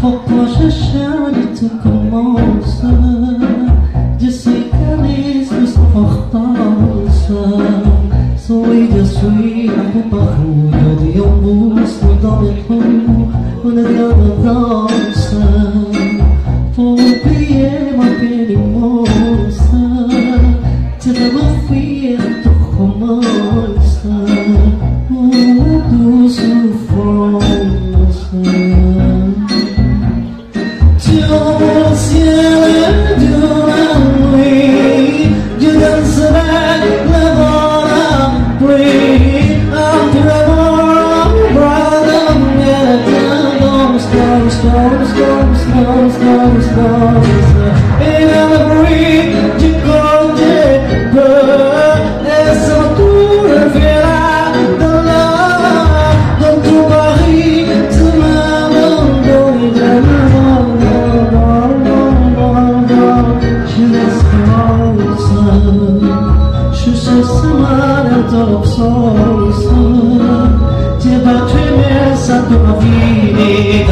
faut pas chercher du tout commence. Je suis calé sous importance. Soy yo soy la pupa rubia de un bus dans le trou, on a de danse. Faut oublier ma peine immense. Tu vas m'offrir tout commence. Une douce souffrance. Dans le ciel de la nuit, je danserai le vent à pluie. Entre l'amour, brother, et dans le bruit du côté bleu, et son tour reviendra dans l'heure, dans tout Paris, tu m'abandonnes, je laisse je suis semana dans l'absence, tu vas tuer ça de ma vie.